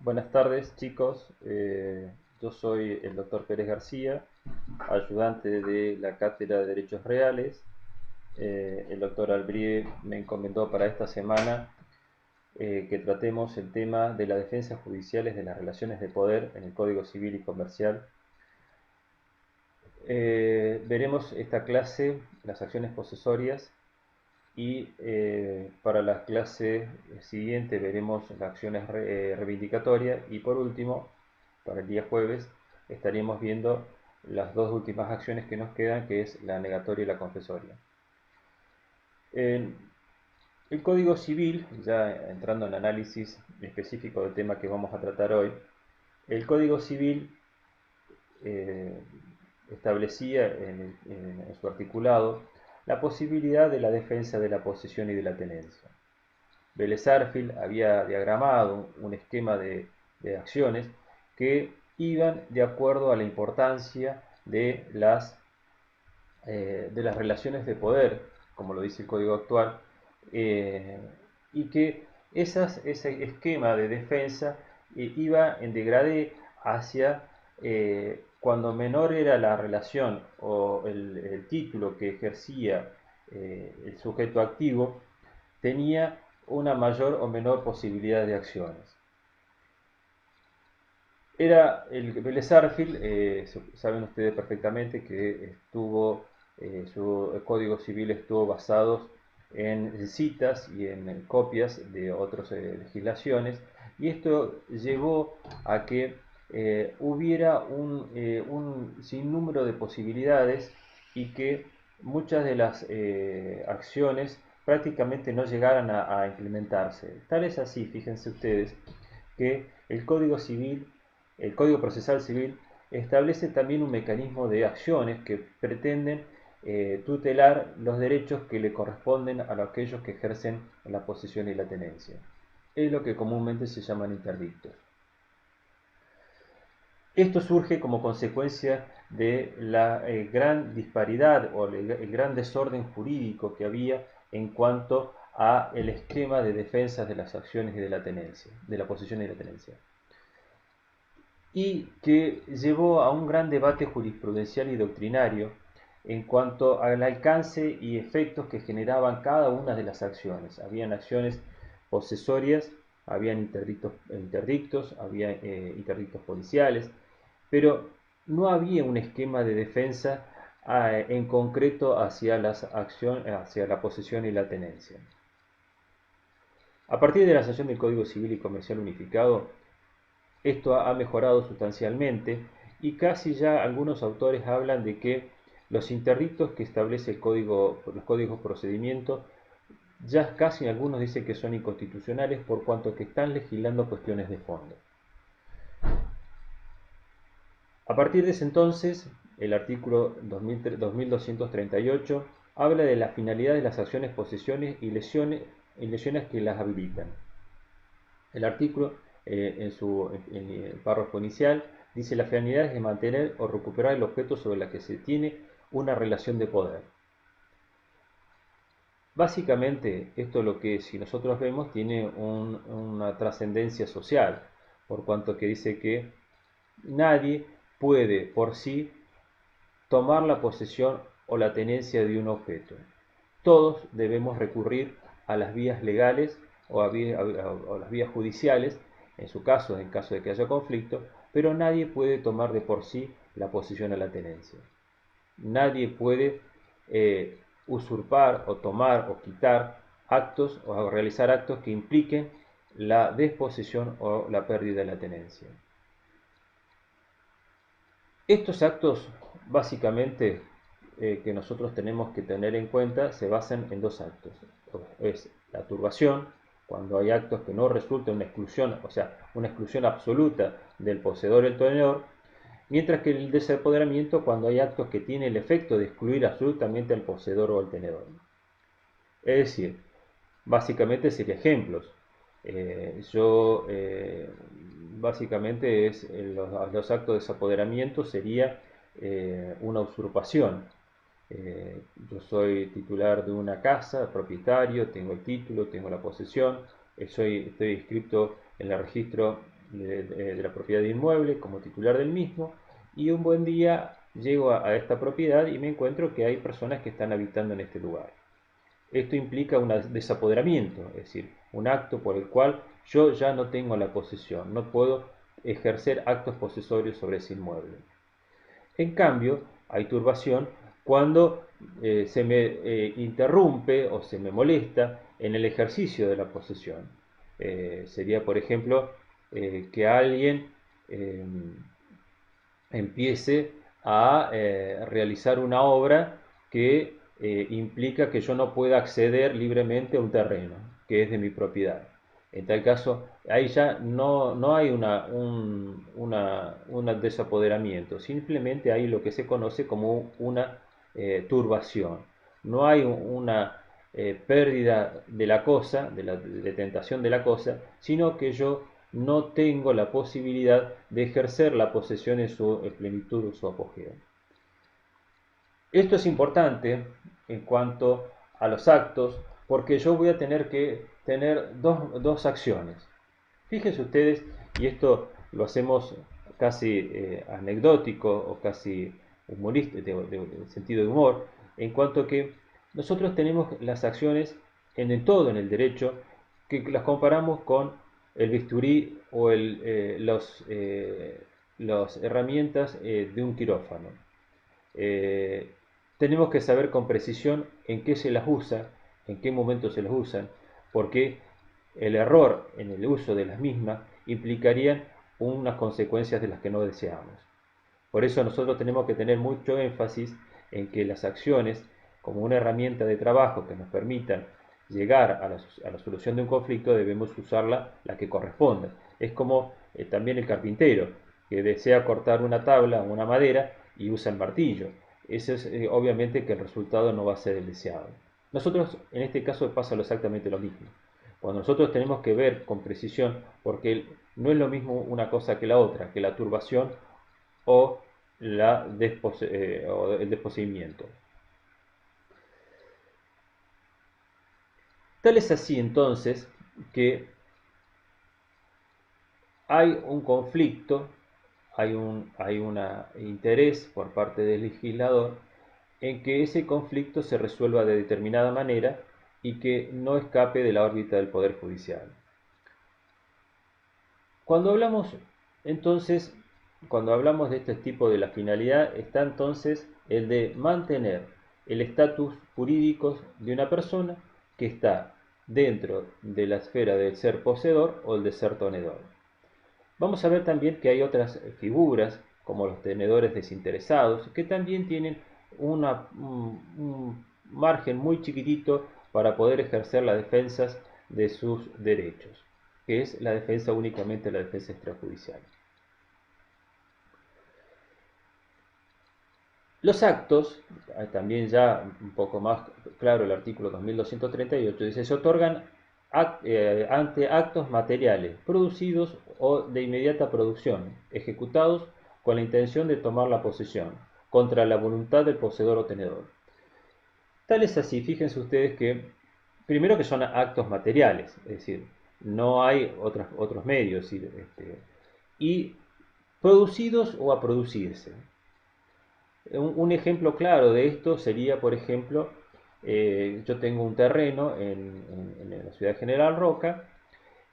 Buenas tardes, chicos. Yo soy el doctor Pérez García, ayudante de la Cátedra de Derechos Reales. El doctor Albrie me encomendó para esta semana que tratemos el tema de las defensas judiciales de las relaciones de poder en el Código Civil y Comercial. Veremos esta clase, las acciones posesorias, y para la clase siguiente veremos las acciones reivindicatorias y por último, para el día jueves, estaríamos viendo las dos últimas acciones que nos quedan, que es la negatoria y la confesoria. En el Código Civil, ya entrando en análisis específico del tema que vamos a tratar hoy, el Código Civil eh, establecía en su articulado la posibilidad de la defensa de la posesión y de la tenencia. Vélez Sarsfield había diagramado un esquema de acciones que iban de acuerdo a la importancia de las relaciones de poder, como lo dice el código actual, eh, y que ese esquema de defensa iba en degradé hacia cuando menor era la relación o el título que ejercía el sujeto activo, tenía una mayor o menor posibilidad de acciones. Era el Vélez Sarsfield, saben ustedes perfectamente que su código civil estuvo basado en citas y en copias de otras legislaciones, y esto llevó a que hubiera un sinnúmero de posibilidades y que muchas de las acciones prácticamente no llegaran a implementarse. Tal es así, fíjense ustedes, que el Código Procesal Civil, establece también un mecanismo de acciones que pretenden tutelar los derechos que le corresponden a aquellos que ejercen la posesión y la tenencia. Es lo que comúnmente se llaman interdictos. Esto surge como consecuencia de la gran disparidad o el gran desorden jurídico que había en cuanto a el esquema de defensa de las acciones y de la tenencia, de la posesión y la tenencia, y que llevó a un gran debate jurisprudencial y doctrinario en cuanto al alcance y efectos que generaban cada una de las acciones. Habían acciones posesorias, habían interdictos, había interdictos policiales, pero no había un esquema de defensa en concreto hacia la posesión y la tenencia. A partir de la sanción del Código Civil y Comercial Unificado, esto ha mejorado sustancialmente y casi ya algunos autores hablan de que los interdictos que establece los códigos procedimiento, ya casi algunos dicen que son inconstitucionales por cuanto que están legislando cuestiones de fondo. A partir de ese entonces, el artículo 2238 habla de la finalidad de las acciones, posesiones y lesiones que las habilitan. El artículo, en el párrafo inicial, dice: la finalidad es de mantener o recuperar el objeto sobre el que se tiene una relación de poder. Básicamente, esto lo que, si nosotros vemos, tiene una trascendencia social, por cuanto que dice que nadie puede por sí tomar la posesión o la tenencia de un objeto. Todos debemos recurrir a las vías legales o las vías judiciales, en caso de que haya conflicto, pero nadie puede tomar de por sí la posesión o la tenencia. Nadie puede usurpar o tomar o quitar actos o realizar actos que impliquen la desposesión o la pérdida de la tenencia. Estos actos, básicamente, que nosotros tenemos que tener en cuenta, se basan en dos actos. Es la turbación, cuando hay actos que no resultan una exclusión, o sea, una exclusión absoluta del poseedor o el tenedor, mientras que el desapoderamiento, cuando hay actos que tienen el efecto de excluir absolutamente al poseedor o al tenedor. Es decir, básicamente sería ejemplos. Básicamente los actos de desapoderamiento sería una usurpación. Yo soy titular de una casa, propietario, tengo el título, tengo la posesión, estoy inscrito en el registro de la propiedad de inmueble como titular del mismo, y un buen día llego a esta propiedad y me encuentro que hay personas que están habitando en este lugar. Esto implica un desapoderamiento, es decir, un acto por el cual yo ya no tengo la posesión, no puedo ejercer actos posesorios sobre ese inmueble. En cambio, hay turbación cuando se me interrumpe o se me molesta en el ejercicio de la posesión. Sería, por ejemplo, que alguien eh, empiece a realizar una obra que implica que yo no pueda acceder libremente a un terreno que es de mi propiedad. En tal caso, ahí ya no hay un desapoderamiento, simplemente hay lo que se conoce como una turbación. No hay una pérdida de la cosa, de la detentación de la cosa, sino que yo no tengo la posibilidad de ejercer la posesión en su plenitud o su apogeo. Esto es importante en cuanto a los actos, porque yo voy a tener que tener dos acciones. Fíjense ustedes, y esto lo hacemos casi anecdótico o casi humorístico, de sentido de humor, en cuanto que nosotros tenemos las acciones en todo en el derecho, que las comparamos con el bisturí o las herramientas de un quirófano. Eh, Tenemos que saber con precisión en qué se las usa, en qué momento se las usan, porque el error en el uso de las mismas implicaría unas consecuencias de las que no deseamos. Por eso nosotros tenemos que tener mucho énfasis en que las acciones, como una herramienta de trabajo que nos permitan llegar a la solución de un conflicto, debemos usarla la que corresponda. Es como también el carpintero, que desea cortar una tabla o una madera y usa el martillo. Eso es obviamente que el resultado no va a ser el deseado. Nosotros en este caso pasa exactamente lo mismo. Cuando nosotros tenemos que ver con precisión, porque no es lo mismo una cosa que la otra, que la turbación o, o el desposeimiento. Tal es así entonces que hay un conflicto, hay un interés por parte del legislador en que ese conflicto se resuelva de determinada manera y que no escape de la órbita del Poder Judicial. Cuando hablamos entonces, cuando hablamos de este tipo de la finalidad, está entonces el de mantener el estatus jurídico de una persona que está dentro de la esfera del ser poseedor o el de ser tenedor. Vamos a ver también que hay otras figuras, como los tenedores desinteresados, que también tienen un margen muy chiquitito para poder ejercer las defensas de sus derechos, que es la defensa únicamente la defensa extrajudicial. Los actos, también ya un poco más claro el artículo 2238, dice, se otorgan ante actos materiales producidos o de inmediata producción, ejecutados con la intención de tomar la posesión, contra la voluntad del poseedor o tenedor. Tal es así, fíjense ustedes que, primero que son actos materiales, es decir, no hay otros medios, y producidos o a producirse. Un ejemplo claro de esto sería, por ejemplo, yo tengo un terreno en la ciudad de General Roca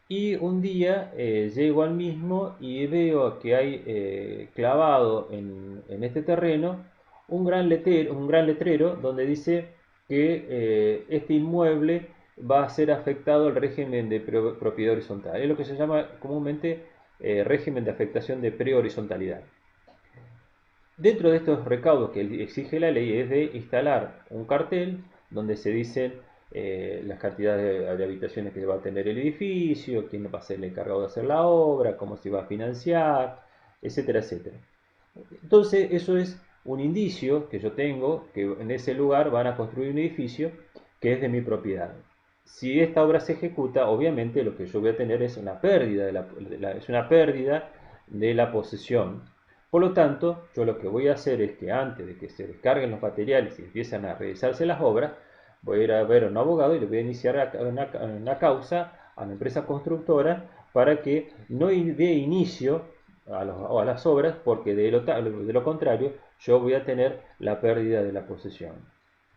y un día llego al mismo y veo que hay clavado en este terreno un gran letrero donde dice que este inmueble va a ser afectado al régimen de propiedad horizontal. Es lo que se llama comúnmente régimen de afectación de prehorizontalidad. Dentro de estos recaudos que exige la ley es de instalar un cartel donde se dicen las cantidades de habitaciones que va a tener el edificio, quién va a ser el encargado de hacer la obra, cómo se va a financiar, etcétera, etcétera. Entonces eso es un indicio que yo tengo que en ese lugar van a construir un edificio que es de mi propiedad. Si esta obra se ejecuta, obviamente lo que yo voy a tener es una pérdida es una pérdida de la posesión. Por lo tanto, yo lo que voy a hacer es que antes de que se descarguen los materiales y empiezan a realizarse las obras, voy a ir a ver a un abogado y le voy a iniciar una causa a la empresa constructora para que no dé inicio a las obras, porque de lo contrario yo voy a tener la pérdida de la posesión.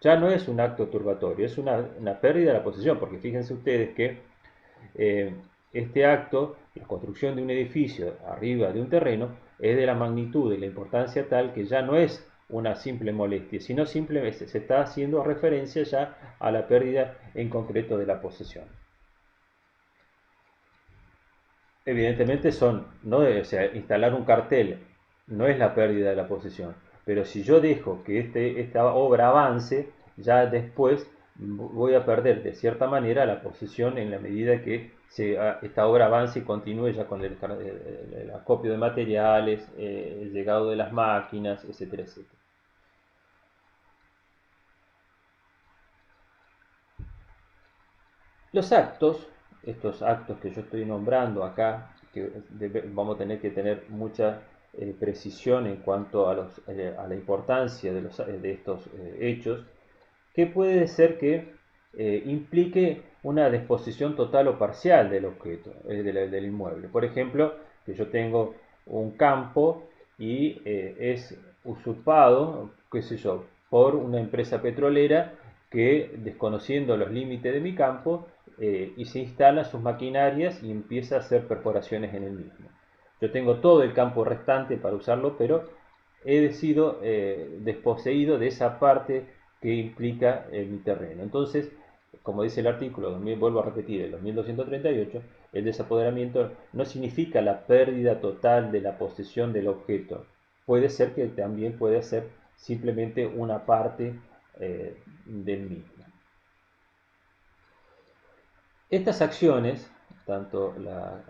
Ya no es un acto turbatorio, es una pérdida de la posesión, porque fíjense ustedes que eh, este acto, la construcción de un edificio arriba de un terreno, es de la magnitud y la importancia tal que ya no es una simple molestia, sino simplemente se está haciendo referencia ya a la pérdida en concreto de la posesión. Evidentemente no, o sea, instalar un cartel no es la pérdida de la posesión, pero si yo dejo que esta obra avance, ya después voy a perder de cierta manera la posesión en la medida que esta obra avance y continúe ya con el acopio de materiales, el llegado de las máquinas, etcétera, etcétera. Los actos, estos actos que yo estoy nombrando acá, que vamos a tener que tener mucha precisión en cuanto a la importancia de estos hechos, que puede ser que implique una disposición total o parcial del objeto, del inmueble. Por ejemplo, que yo tengo un campo y es usurpado, qué sé yo, por una empresa petrolera que, desconociendo los límites de mi campo, y se instala sus maquinarias y empieza a hacer perforaciones en el mismo. Yo tengo todo el campo restante para usarlo, pero he sido desposeído de esa parte que implica mi terreno. Entonces, como dice el artículo, vuelvo a repetir, el 2238, el desapoderamiento no significa la pérdida total de la posesión del objeto. Puede ser que también puede ser simplemente una parte del mismo. Estas acciones, tanto la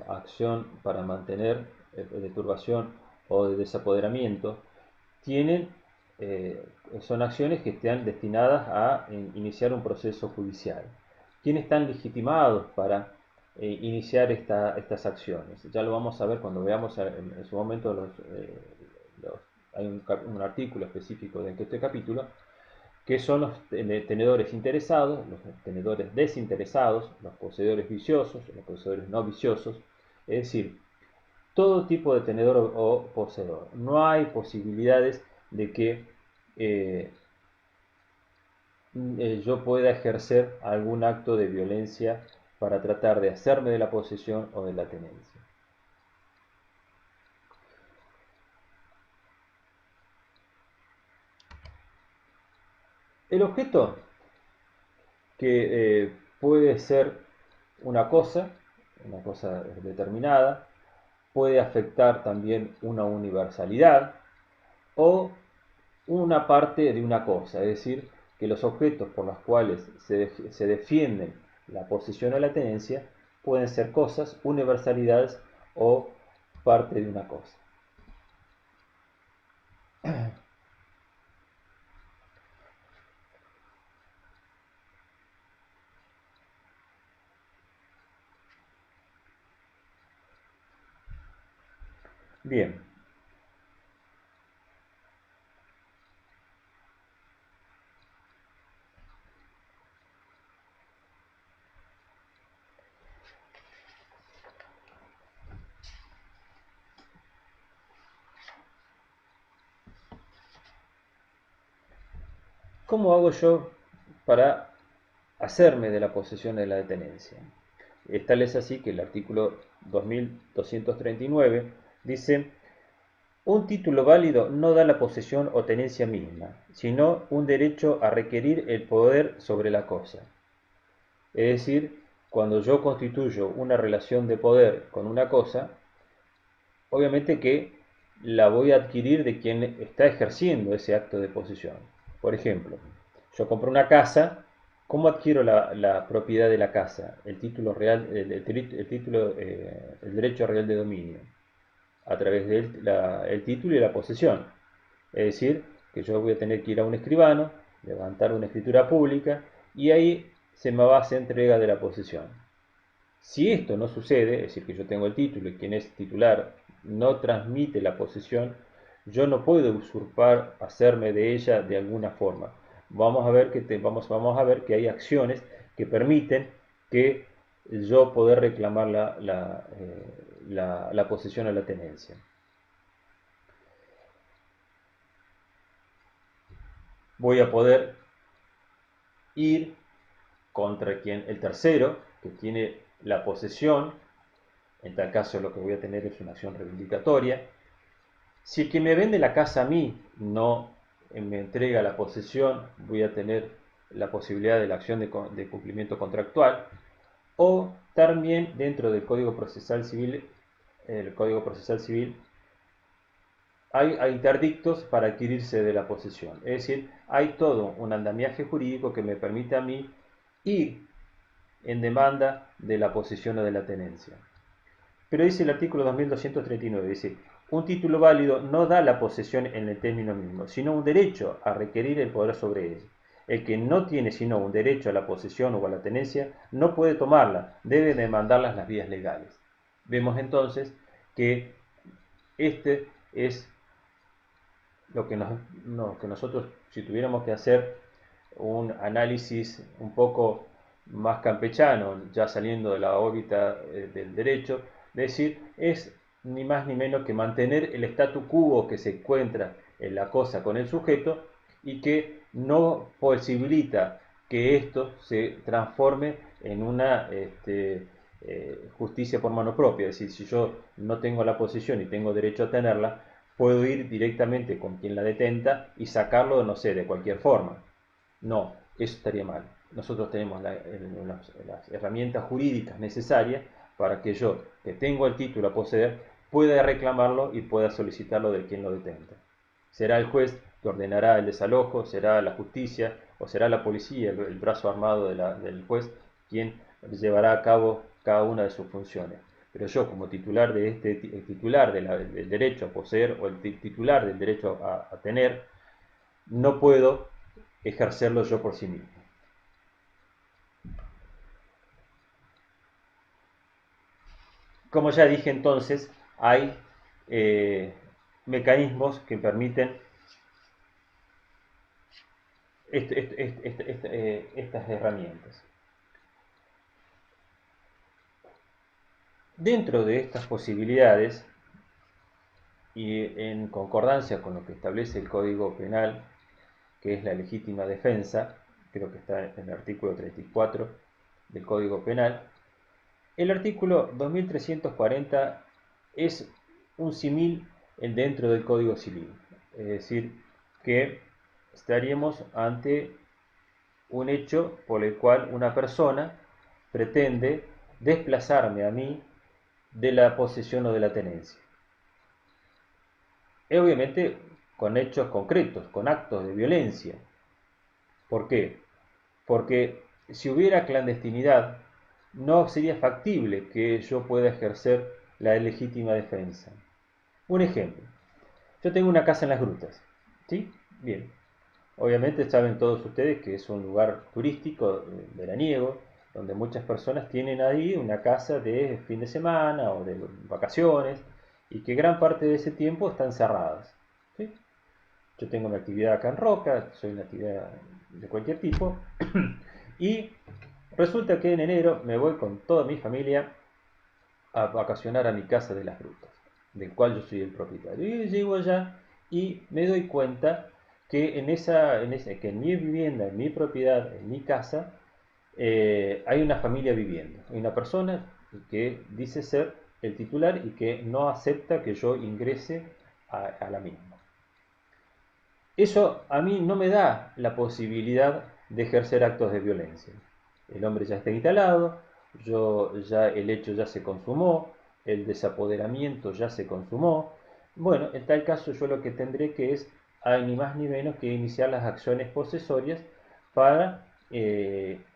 acción para mantener de turbación o de desapoderamiento, tienen, son acciones que están destinadas a iniciar un proceso judicial. ¿Quiénes están legitimados para iniciar estas acciones? Ya lo vamos a ver cuando veamos en su momento hay un artículo específico de este capítulo, que son los tenedores interesados, los tenedores desinteresados, los poseedores viciosos, los poseedores no viciosos, es decir, todo tipo de tenedor o poseedor. No hay posibilidades de que eh, yo pueda ejercer algún acto de violencia para tratar de hacerme de la posesión o de la tenencia. El objeto, que puede ser una cosa determinada, puede afectar también una universalidad o una parte de una cosa, es decir, que los objetos por los cuales se defienden la posesión o la tenencia pueden ser cosas, universalidades o parte de una cosa. Bien, ¿cómo hago yo para hacerme de la posesión de la tenencia? Tal es así que el artículo 2239 dice: un título válido no da la posesión o tenencia misma, sino un derecho a requerir el poder sobre la cosa. Es decir, cuando yo constituyo una relación de poder con una cosa, obviamente que la voy a adquirir de quien está ejerciendo ese acto de posesión. Por ejemplo, yo compro una casa. ¿Cómo adquiero la propiedad de la casa? El título real, el derecho real de dominio, a través del título y la posesión. Es decir, que yo voy a tener que ir a un escribano, levantar una escritura pública y ahí se me va a hacer entrega de la posesión. Si esto no sucede, es decir, que yo tengo el título y quien es titular no transmite la posesión, yo no puedo usurpar, hacerme de ella de alguna forma. Vamos a ver que hay acciones que permiten que yo poder reclamar la posesión o la tenencia. Voy a poder ir contra quien, el tercero, que tiene la posesión. En tal caso lo que voy a tener es una acción reivindicatoria. Si el que me vende la casa a mí no me entrega la posesión, voy a tener la posibilidad de la acción de cumplimiento contractual. O también dentro del Código Procesal Civil, hay interdictos para adquirirse de la posesión. Es decir, hay todo un andamiaje jurídico que me permite a mí ir en demanda de la posesión o de la tenencia. Pero dice el artículo 2239, dice, un título válido no da la posesión en el término mismo, sino un derecho a requerir el poder sobre él. El que no tiene sino un derecho a la posesión o a la tenencia no puede tomarla, debe demandarlas las vías legales. Vemos entonces que este es lo que, que nosotros, si tuviéramos que hacer un análisis un poco más campechano, ya saliendo de la órbita del derecho, decir, es ni más ni menos que mantener el statu quo que se encuentra en la cosa con el sujeto y que no posibilita que esto se transforme en una justicia por mano propia. Es decir, si yo no tengo la posesión y tengo derecho a tenerla, puedo ir directamente con quien la detenta y sacarlo, no sé, de cualquier forma. No, eso estaría mal. Nosotros tenemos las herramientas jurídicas necesarias para que yo, que tengo el título a poseer, pueda reclamarlo y pueda solicitarlo de quien lo detenta. Será el juez que ordenará el desalojo, será la justicia o será la policía, el brazo armado del juez, quien llevará a cabo cada una de sus funciones. Pero yo, como titular de el titular del derecho a poseer o el titular del derecho a tener, no puedo ejercerlo yo por sí mismo. Como ya dije entonces, hay mecanismos que permiten estas herramientas. Dentro de estas posibilidades, y en concordancia con lo que establece el Código Penal, que es la legítima defensa, creo que está en el artículo 34 del Código Penal, el artículo 2340 es un símil dentro del Código Civil, es decir, que estaríamos ante un hecho por el cual una persona pretende desplazarme a mí de la posesión o de la tenencia. Es obviamente con hechos concretos, con actos de violencia. ¿Por qué? Porque si hubiera clandestinidad, no sería factible que yo pueda ejercer la legítima defensa. Un ejemplo, yo tengo una casa en las grutas, ¿sí? Bien, obviamente saben todos ustedes que es un lugar turístico, veraniego, donde muchas personas tienen ahí una casa de fin de semana o de vacaciones y que gran parte de ese tiempo están cerradas, ¿sí? Yo tengo una actividad acá en Roca, soy una actividad de cualquier tipo, y resulta que en enero me voy con toda mi familia a vacacionar a mi casa de las grutas, del cual yo soy el propietario. Y llego allá y me doy cuenta que que en mi vivienda, en mi propiedad, en mi casa, hay una familia viviendo. Hay una persona que dice ser el titular y que no acepta que yo ingrese a la misma. Eso a mí no me da la posibilidad de ejercer actos de violencia. El hombre ya está instalado, el hecho ya se consumó, el desapoderamiento ya se consumó. Bueno, en tal caso yo lo que tendré que es, ni más ni menos que iniciar las acciones posesorias para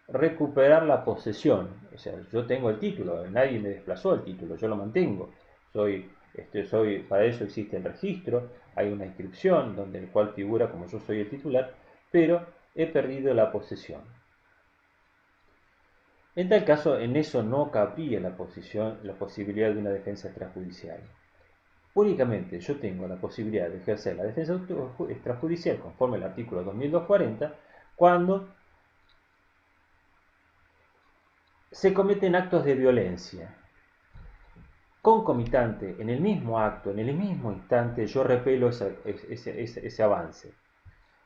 recuperar la posesión. O sea, yo tengo el título, nadie me desplazó el título, yo lo mantengo. Para eso existe el registro, hay una inscripción donde el cual figura como yo soy el titular, pero he perdido la posesión. En tal caso, en eso no cabría la posibilidad de una defensa extrajudicial. Únicamente yo tengo la posibilidad de ejercer la defensa extrajudicial conforme al artículo 2240 cuando se cometen actos de violencia. Concomitante, en el mismo acto, en el mismo instante, yo repelo ese avance.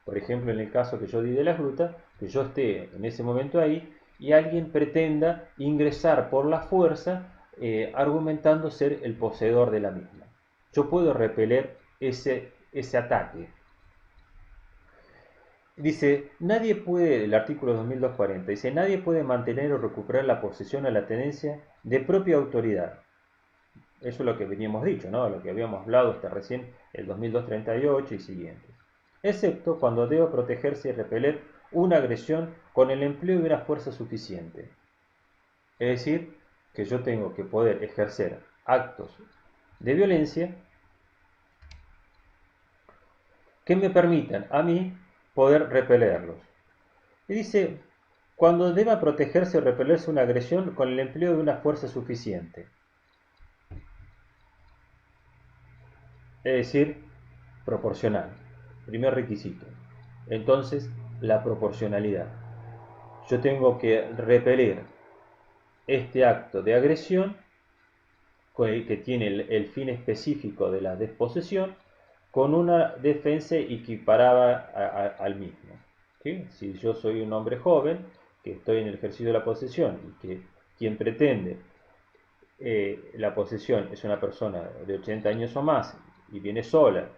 Por ejemplo, en el caso que yo di de la fruta, que yo esté en ese momento ahí y alguien pretenda ingresar por la fuerza argumentando ser el poseedor de la misma. Yo puedo repeler ese ataque. Dice, nadie puede, el artículo 2240, dice, nadie puede mantener o recuperar la posesión o la tenencia de propia autoridad. Eso es lo que veníamos dicho, ¿no? Lo que habíamos hablado hasta recién, el 2238 y siguientes. Excepto cuando deba protegerse y repeler una agresión con el empleo de una fuerza suficiente. Es decir, que yo tengo que poder ejercer actos de violencia que me permitan a mí poder repelerlos. Y dice, cuando deba protegerse o repelerse una agresión con el empleo de una fuerza suficiente. Es decir, proporcional. Primer requisito. Entonces, la proporcionalidad. Yo tengo que repeler este acto de agresión que tiene el fin específico de la desposesión con una defensa equiparada al mismo. ¿Sí? Si yo soy un hombre joven que estoy en el ejercicio de la posesión y que quien pretende la posesión es una persona de 80 años o más y viene sola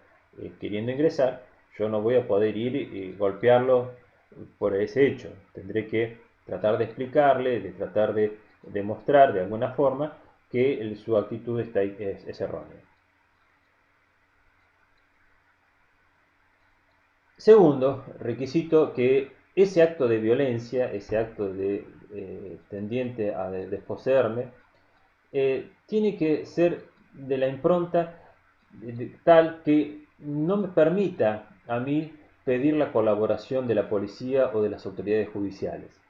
queriendo ingresar, yo no voy a poder ir y golpearlo por ese hecho. Tendré que tratar de explicarle, de tratar de demostrar de alguna forma que su actitud es errónea. Segundo requisito, que ese acto de violencia, ese acto tendiente a desposeerme, tiene que ser de la impronta tal que no me permita a mí pedir la colaboración de la policía o de las autoridades judiciales.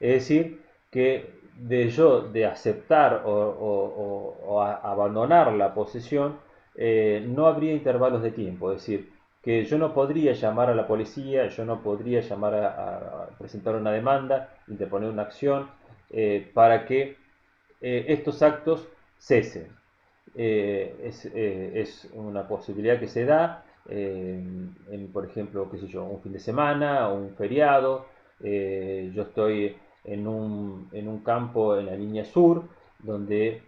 Es decir, que de aceptar o abandonar la posesión, no habría intervalos de tiempo. Es decir, que yo no podría llamar a la policía, yo no podría llamar a presentar una demanda, interponer una acción para que estos actos cesen. Es una posibilidad que se da por ejemplo, qué sé yo, un fin de semana o un feriado. Yo estoy en un campo en la línea sur donde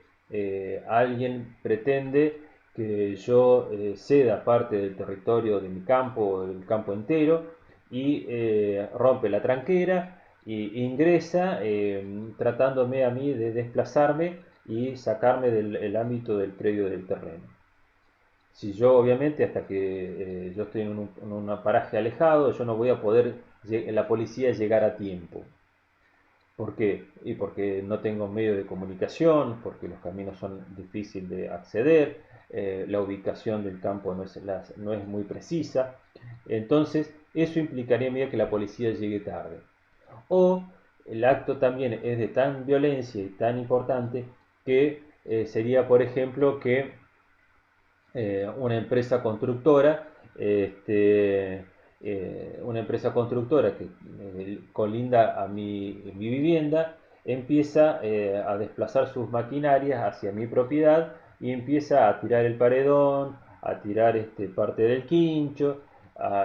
alguien pretende que yo ceda parte del territorio de mi campo o del campo entero y rompe la tranquera e ingresa tratándome a mí de desplazarme y sacarme del ámbito del predio del terreno. Si yo obviamente hasta que yo estoy en un paraje alejado, yo no voy a poder la policía llegar a tiempo. ¿Por qué? Y porque no tengo medio de comunicación, porque los caminos son difíciles de acceder, la ubicación del campo no es muy precisa. Entonces, eso implicaría que la policía llegue tarde. O el acto también es de tan violencia y tan importante que sería, por ejemplo, que una empresa constructora, una empresa constructora que colinda a mi vivienda, empieza a desplazar sus maquinarias hacia mi propiedad y empieza a tirar el paredón, a tirar parte del quincho.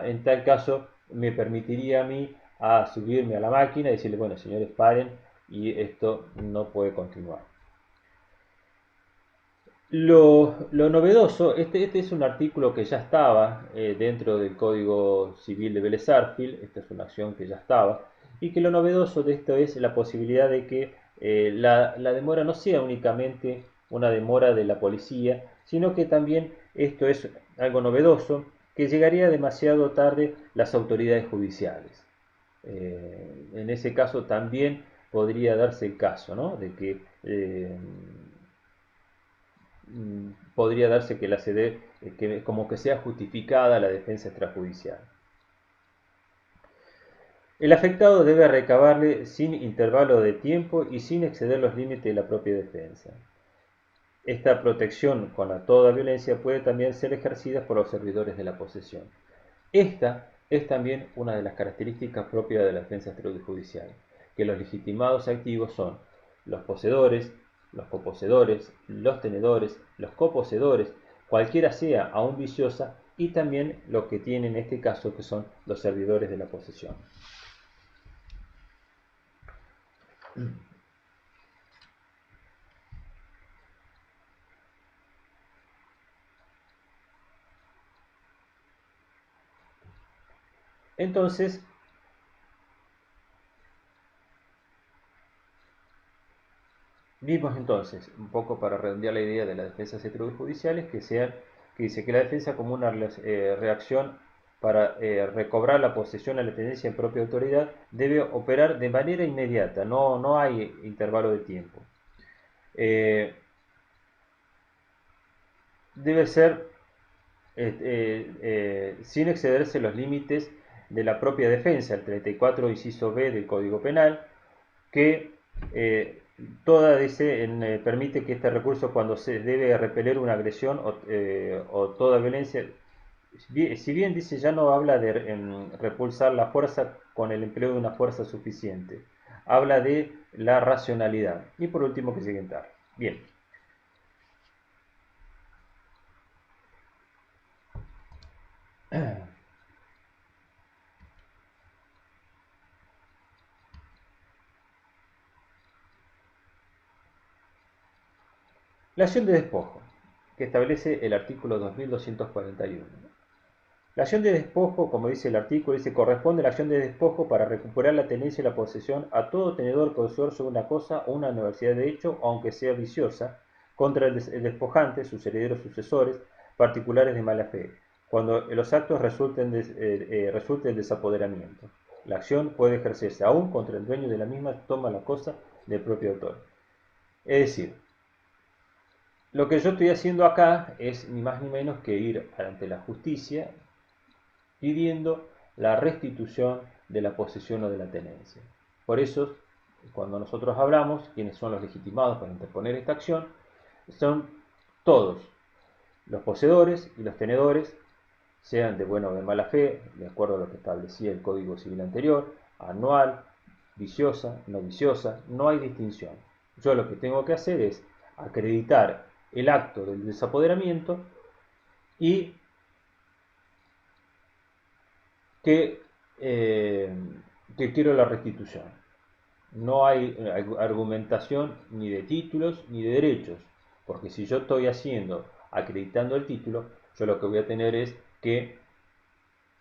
En tal caso, me permitiría a mí a subirme a la máquina y decirle, bueno, señores, paren y esto no puede continuar. Lo novedoso, este es un artículo que ya estaba dentro del Código Civil de Vélez Sarsfield, esta es una acción que ya estaba, y que lo novedoso de esto es la posibilidad de que la demora no sea únicamente una demora de la policía, sino que también esto es algo novedoso, que llegaría demasiado tarde las autoridades judiciales. En ese caso también podría darse el caso, ¿no? De que podría darse que la sede, que como que sea justificada la defensa extrajudicial. El afectado debe recabarle sin intervalo de tiempo y sin exceder los límites de la propia defensa. Esta protección contra toda violencia puede también ser ejercida por los servidores de la posesión. Esta es también una de las características propias de la defensa extrajudicial, que los legitimados activos son los poseedores, los coposeedores, los tenedores, los coposeedores, cualquiera sea aún viciosa, y también lo que tiene en este caso que son los servidores de la posesión. Entonces, vimos entonces, un poco para redondear la idea de las defensas extrajudiciales, que dice que la defensa como una reacción para recobrar la posesión a la tenencia en propia autoridad debe operar de manera inmediata, no hay intervalo de tiempo. Debe ser sin excederse los límites de la propia defensa, el 34 inciso B del Código Penal, que permite que este recurso, cuando se debe repeler una agresión o toda violencia, si bien dice ya no habla de repulsar la fuerza con el empleo de una fuerza suficiente, habla de la racionalidad. Y por último, que lleguen tarde. Bien. La acción de despojo, que establece el artículo 2241. La acción de despojo, como dice el artículo, corresponde a la acción de despojo para recuperar la tenencia y la posesión a todo tenedor poseedor sobre una cosa o una universidad de hecho, aunque sea viciosa, contra el despojante, sus herederos sucesores, particulares de mala fe, cuando los actos resulten desapoderamiento. La acción puede ejercerse aún contra el dueño de la misma, toma la cosa del propio autor. Es decir, lo que yo estoy haciendo acá es ni más ni menos que ir ante la justicia pidiendo la restitución de la posesión o de la tenencia. Por eso, cuando nosotros hablamos, quienes son los legitimados para interponer esta acción, son todos los poseedores y los tenedores, sean de buena o de mala fe, de acuerdo a lo que establecía el Código Civil anterior, anual, viciosa, no hay distinción. Yo lo que tengo que hacer es acreditar el acto del desapoderamiento y que quiero la restitución. No hay argumentación ni de títulos ni de derechos, porque si yo estoy acreditando el título, yo lo que voy a tener es que,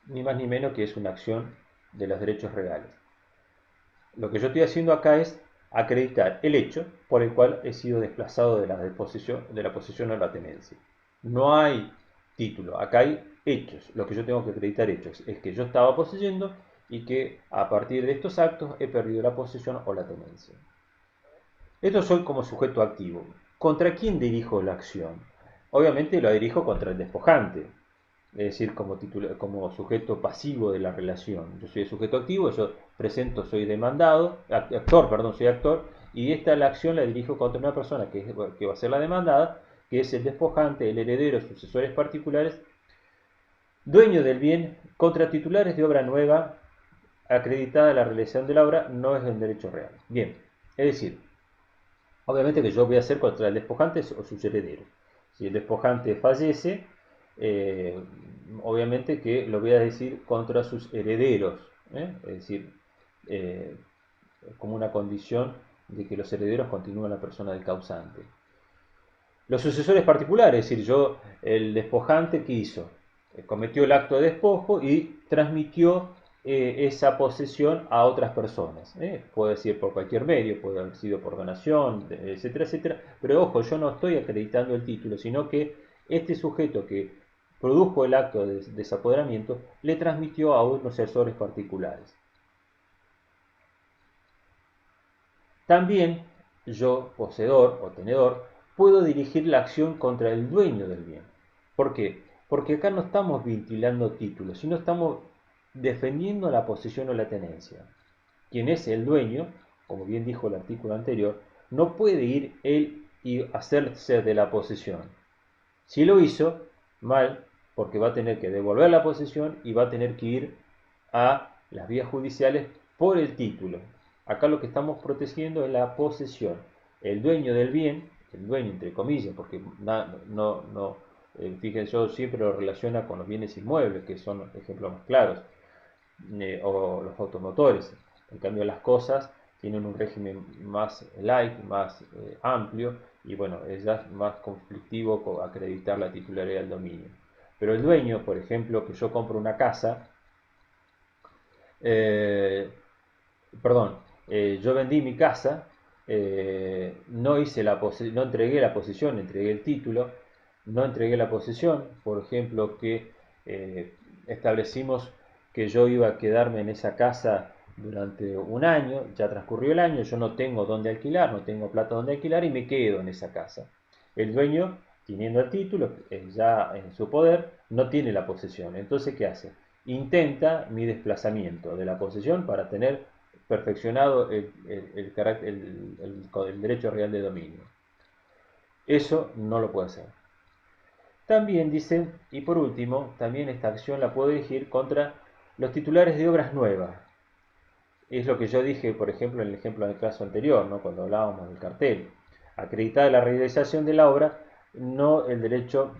ni más ni menos que es una acción de los derechos reales. Lo que yo estoy haciendo acá es acreditar el hecho por el cual he sido desplazado de la posesión o la tenencia. No hay título, acá hay hechos. Lo que yo tengo que acreditar hechos es que yo estaba poseyendo y que a partir de estos actos he perdido la posesión o la tenencia. Esto soy como sujeto activo. ¿Contra quién dirijo la acción? Obviamente la dirijo contra el despojante, es decir, como sujeto pasivo de la relación. Yo soy el sujeto activo, yo soy demandado, soy actor, y la acción la dirijo contra una persona que va a ser la demandada, que es el despojante, el heredero, sucesores particulares, dueño del bien, contra titulares de obra nueva, acreditada la realización de la obra, no es un derecho real. Bien, es decir, obviamente que yo voy a hacer contra el despojante o sus herederos. Si el despojante fallece, obviamente que lo voy a decir contra sus herederos, es decir, eh, como una condición de que los herederos continúen la persona del causante. Los sucesores particulares, es decir, el despojante, ¿qué hizo? Cometió el acto de despojo y transmitió esa posesión a otras personas. Puede ser por cualquier medio, puede haber sido por donación, etcétera, etcétera. Pero ojo, yo no estoy acreditando el título, sino que este sujeto que produjo el acto de desapoderamiento le transmitió a unos sucesores particulares. También yo, poseedor o tenedor, puedo dirigir la acción contra el dueño del bien. ¿Por qué? Porque acá no estamos ventilando títulos, sino estamos defendiendo la posesión o la tenencia. Quien es el dueño, como bien dijo el artículo anterior, no puede ir él y hacerse de la posesión. Si lo hizo, mal, porque va a tener que devolver la posesión y va a tener que ir a las vías judiciales por el título. Acá lo que estamos protegiendo es la posesión. el dueño del bien, el dueño entre comillas, porque fíjense, yo siempre lo relaciona con los bienes inmuebles, que son ejemplos más claros, o los automotores. En cambio, las cosas tienen un régimen más light, más amplio, y bueno, es ya más conflictivo acreditar la titularidad del dominio. Pero el dueño, por ejemplo, que yo compro una casa, eh, perdón, yo vendí mi casa, no entregué la posesión, entregué el título, no entregué la posesión, por ejemplo, que establecimos que yo iba a quedarme en esa casa durante un año, ya transcurrió el año, yo no tengo dónde alquilar, no tengo plata dónde alquilar y me quedo en esa casa. El dueño, teniendo el título ya en su poder, no tiene la posesión. Entonces, ¿qué hace? Intenta mi desplazamiento de la posesión para tener perfeccionado el derecho real de dominio. Eso no lo puede hacer. También dice, y por último, también esta acción la puedo dirigir contra los titulares de obras nuevas. Es lo que yo dije, por ejemplo, en el ejemplo del caso anterior, ¿no? Cuando hablábamos del cartel. Acreditada la realización de la obra, no el derecho,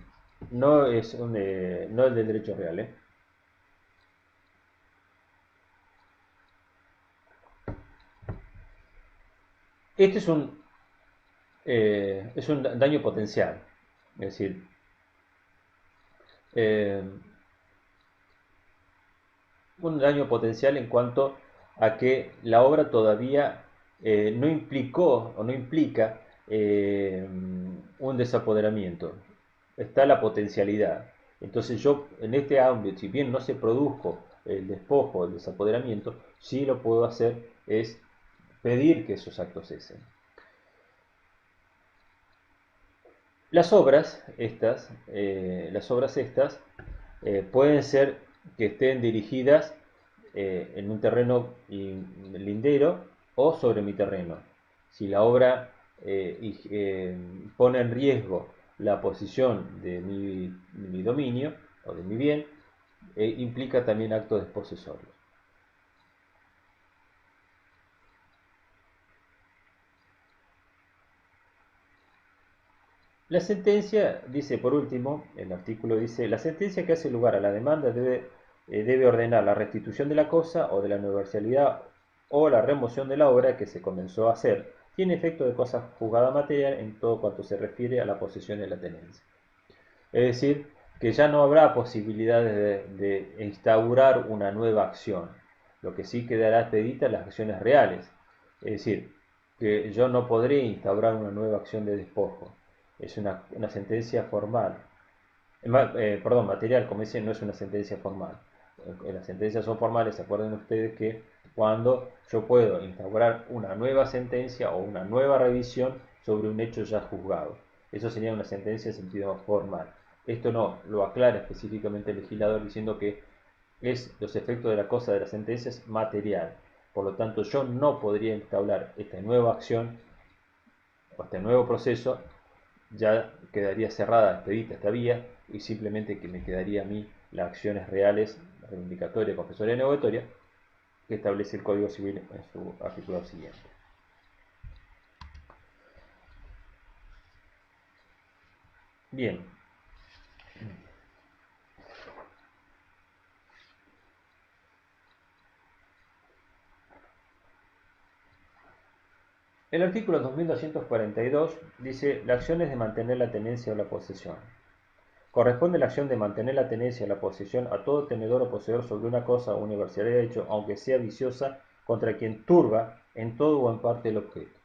no el del derecho real. Este es un daño potencial. Es decir, eh, un daño potencial en cuanto a que la obra todavía no implicó o no implica un desapoderamiento. Está la potencialidad. Entonces yo en este ámbito, si bien no se produjo el despojo, el desapoderamiento, sí lo puedo hacer es pedir que esos actos cesen. Las obras estas pueden ser que estén dirigidas en un terreno lindero o sobre mi terreno. Si la obra pone en riesgo la posición de mi dominio o de mi bien, implica también actos desposesorios. La sentencia dice, por último, el artículo dice, la sentencia que hace lugar a la demanda debe ordenar la restitución de la cosa o de la universalidad o la remoción de la obra que se comenzó a hacer. Tiene efecto de cosa juzgada material en todo cuanto se refiere a la posesión de la tenencia. Es decir, que ya no habrá posibilidades de instaurar una nueva acción. Lo que sí quedará expedita las acciones reales. Es decir, que yo no podré instaurar una nueva acción de despojo. Es una sentencia formal. Perdón, material, como dicen, no es una sentencia formal. Las sentencias son formales, se acuerdan ustedes que cuando yo puedo instaurar una nueva sentencia o una nueva revisión sobre un hecho ya juzgado. Eso sería una sentencia en sentido formal. Esto no, lo aclara específicamente el legislador diciendo que los efectos de la cosa de la sentencia es material. Por lo tanto, yo no podría instaurar esta nueva acción o este nuevo proceso, ya quedaría cerrada, expedita esta vía y simplemente que me quedaría a mí las acciones reales, reivindicatoria, confesoria y negociatoria que establece el Código Civil en su artículo siguiente. Bien. El artículo 2242 dice, la acción es de mantener la tenencia o la posesión. Corresponde la acción de mantener la tenencia o la posesión a todo tenedor o poseedor sobre una cosa o universidad de hecho, aunque sea viciosa, contra quien turba en todo o en parte el objeto.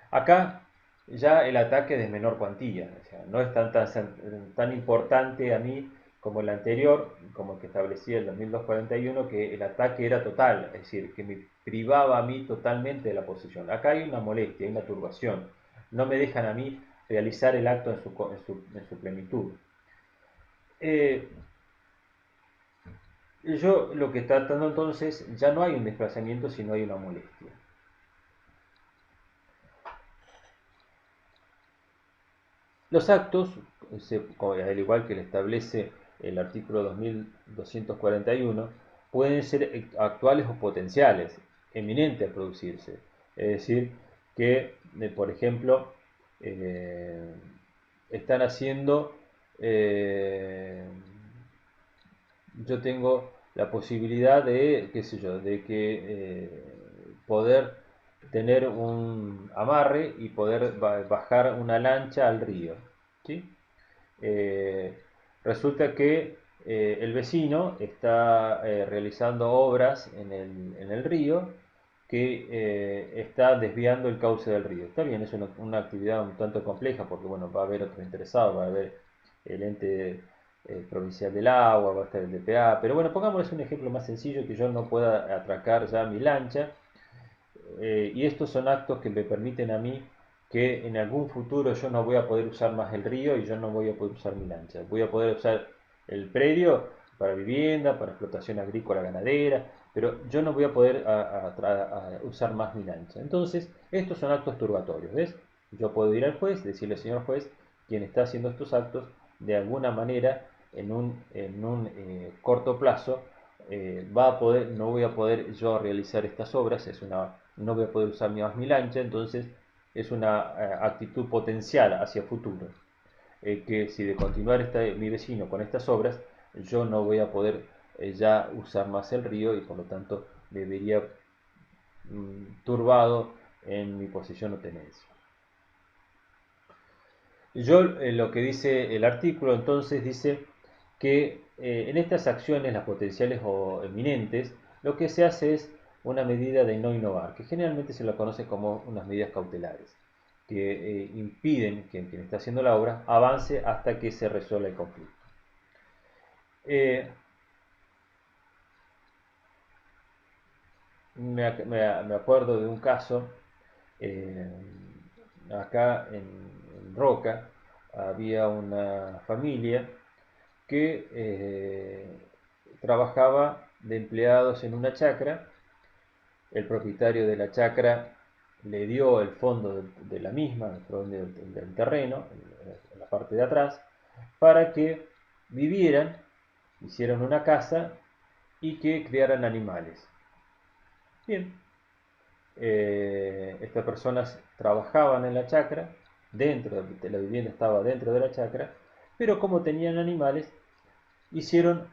Acá ya el ataque es de menor cuantía, o sea, no es tan importante a mí como el anterior, como el que establecía el 2241, que el ataque era total, es decir, que me privaba a mí totalmente de la posesión. Acá hay una molestia, hay una turbación, no me dejan a mí realizar el acto en su plenitud. Yo lo que está tratando entonces, ya no hay un desplazamiento, sino hay una molestia. Los actos, al igual que le establece el artículo 2241, pueden ser actuales o potenciales, eminentes a producirse. Es decir, que por ejemplo, están haciendo, eh, yo tengo la posibilidad de, qué sé yo, de que poder tener un amarre y poder bajar una lancha al río, ¿sí? Eh, Resulta que el vecino está realizando obras en el río que está desviando el cauce del río. Está bien, es una actividad un tanto compleja porque bueno, va a haber otros interesados, va a haber el ente provincial del agua, va a estar el DPA, pero bueno, pongámosles un ejemplo más sencillo, que yo no pueda atracar ya mi lancha, y estos son actos que me permiten a mí que en algún futuro yo no voy a poder usar más el río y yo no voy a poder usar mi lancha. Voy a poder usar el predio para vivienda, para explotación agrícola ganadera, pero yo no voy a poder a usar más mi lancha. Entonces, estos son actos turbatorios, ¿ves? Yo puedo ir al juez, decirle, señor juez, quien está haciendo estos actos, de alguna manera, en un corto plazo, va a poder, no voy a poder yo realizar estas obras, no voy a poder usar más mi lancha, entonces es una actitud potencial hacia futuro, que si de continuar mi vecino con estas obras, yo no voy a poder ya usar más el río y por lo tanto me vería turbado en mi posición o tenencia. Yo lo que dice el artículo entonces dice que en estas acciones, las potenciales o eminentes, lo que se hace es una medida de no innovar, que generalmente se lo conoce como unas medidas cautelares, que impiden que quien está haciendo la obra avance hasta que se resuelva el conflicto. Me acuerdo de un caso, eh, acá en Roca, había una familia que trabajaba de empleados en una chacra. El propietario de la chacra le dio el fondo de la misma, el fondo del terreno, en la parte de atrás, para que vivieran, hicieran una casa y que criaran animales. Bien, estas personas trabajaban en la chacra, dentro de la vivienda estaba dentro de la chacra, pero como tenían animales, hicieron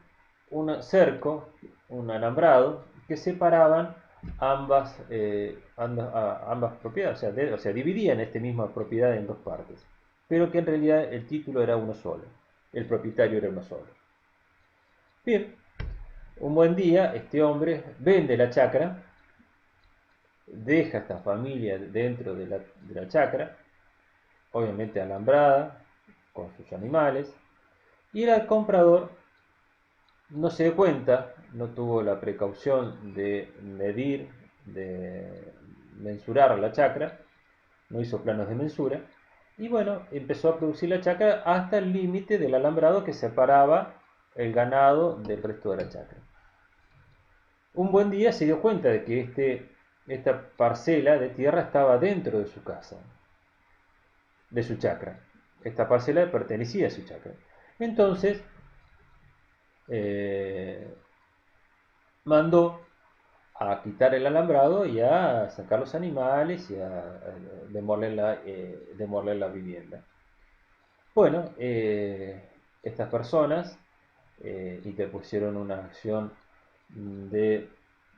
un cerco, un alambrado, que separaban ambas propiedades, o sea, dividían esta misma propiedad en dos partes, pero que en realidad el título era uno solo, el propietario era uno solo. Bien, un buen día este hombre vende la chacra, deja a esta familia dentro de la chacra, obviamente alambrada, con sus animales, y el comprador no se dio cuenta, no tuvo la precaución de medir, de mensurar la chacra, no hizo planos de mensura, y bueno, empezó a producir la chacra hasta el límite del alambrado que separaba el ganado del resto de la chacra. Un buen día se dio cuenta de que esta parcela de tierra estaba dentro de su casa, de su chacra. Esta parcela pertenecía a su chacra. Entonces, eh, mandó a quitar el alambrado y a sacar los animales y a demoler la vivienda. Bueno, estas personas interpusieron una acción de,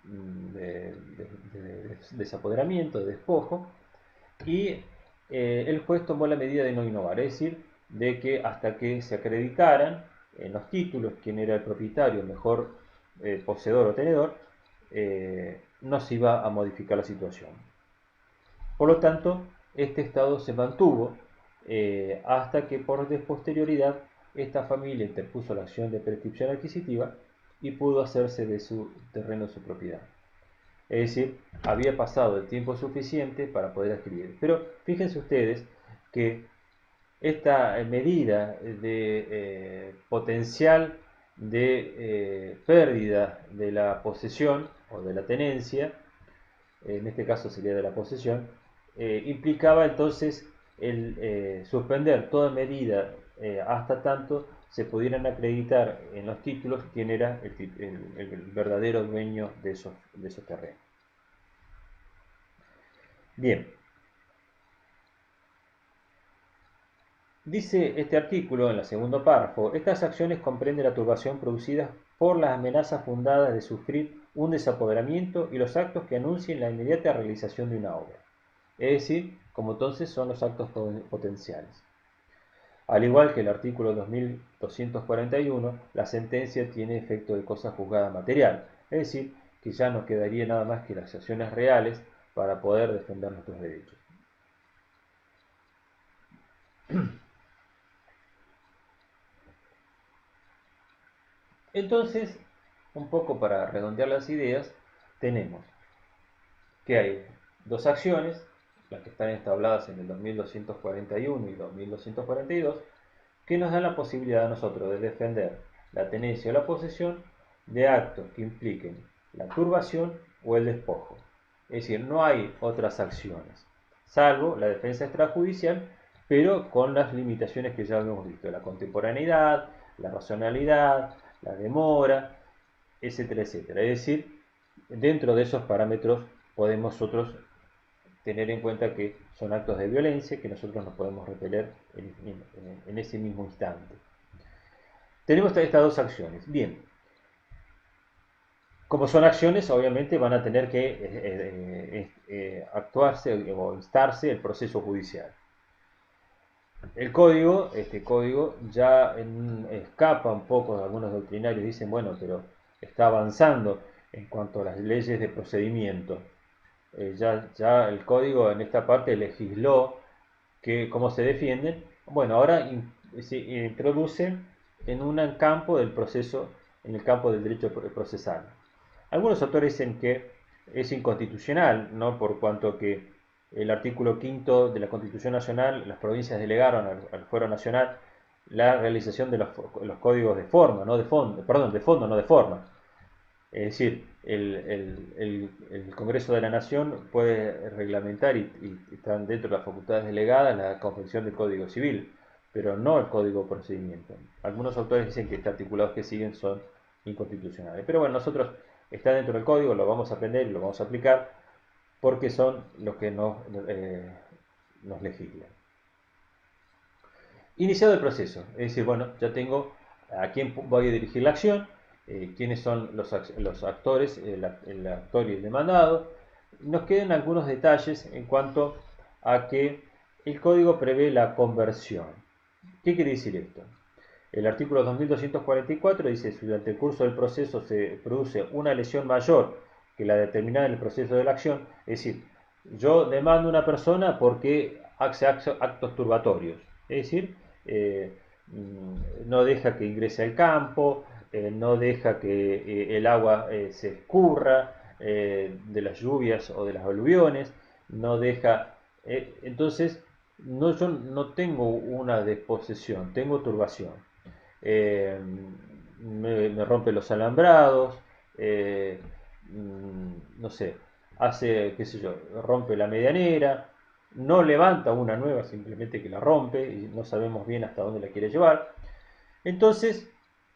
de desapoderamiento, de despojo, y el juez tomó la medida de no innovar, es decir, de que hasta que se acreditaran en los títulos quién era el propietario, mejor poseedor o tenedor, no se iba a modificar la situación. Por lo tanto, este estado se mantuvo hasta que por posterioridad esta familia interpuso la acción de prescripción adquisitiva y pudo hacerse de su terreno su propiedad. Es decir, había pasado el tiempo suficiente para poder adquirir. Pero fíjense ustedes que esta medida de potencial de pérdida de la posesión o de la tenencia, en este caso sería de la posesión, implicaba entonces el suspender toda medida hasta tanto se pudieran acreditar en los títulos quién era el verdadero dueño de esos terrenos. Bien, Dice este artículo en el segundo párrafo, estas acciones comprenden la turbación producida por las amenazas fundadas de sufrir un desapoderamiento y los actos que anuncien la inmediata realización de una obra. Es decir, como entonces son los actos potenciales. Al igual que el artículo 2241, la sentencia tiene efecto de cosa juzgada material, es decir, que ya no quedaría nada más que las acciones reales para poder defender nuestros derechos. Entonces, un poco para redondear las ideas, tenemos que hay dos acciones, las que están establadas en el 2241 y 2242, que nos dan la posibilidad a nosotros de defender la tenencia o la posesión de actos que impliquen la turbación o el despojo. Es decir, no hay otras acciones, salvo la defensa extrajudicial, pero con las limitaciones que ya hemos visto, la contemporaneidad, la racionalidad, la demora, etcétera, etcétera. Es decir, dentro de esos parámetros podemos nosotros tener en cuenta que son actos de violencia que nosotros no podemos repeler en ese mismo instante. Tenemos estas dos acciones. Bien, como son acciones, obviamente van a tener que actuarse o instarse el proceso judicial. El código, este código ya escapa un poco, algunos doctrinarios dicen, bueno, pero está avanzando en cuanto a las leyes de procedimiento. Ya el código en esta parte legisló que cómo se defienden. Bueno, ahora se introduce en un campo del proceso, en el campo del derecho procesal. Algunos autores dicen que es inconstitucional, ¿no? Por cuanto que el artículo 5 de la Constitución Nacional, las provincias delegaron al Fuero Nacional la realización de los códigos de forma, no de fondo, perdón, de fondo, no de forma. Es decir, el Congreso de la Nación puede reglamentar y están dentro de las facultades delegadas la confección del Código Civil, pero no el Código de Procedimiento. Algunos autores dicen que estos articulados que siguen son inconstitucionales. Pero bueno, nosotros está dentro del código, lo vamos a aprender y lo vamos a aplicar porque son los que nos legislan. Iniciado el proceso, es decir, bueno, ya tengo a quién voy a dirigir la acción, quiénes son los actores, el actor y el demandado. Nos quedan algunos detalles en cuanto a que el código prevé la conversión. ¿Qué quiere decir esto? El artículo 2244 dice, si durante el curso del proceso se produce una lesión mayor que la determinada en el proceso de la acción, es decir, yo demando a una persona porque hace actos turbatorios, es decir, no deja que ingrese al campo, no deja que el agua se escurra de las lluvias o de las aluviones, no deja, entonces yo no tengo una desposesión, tengo turbación. Me rompe los alambrados, no sé, hace, qué sé yo, rompe la medianera, no levanta una nueva, simplemente que la rompe y no sabemos bien hasta dónde la quiere llevar. Entonces,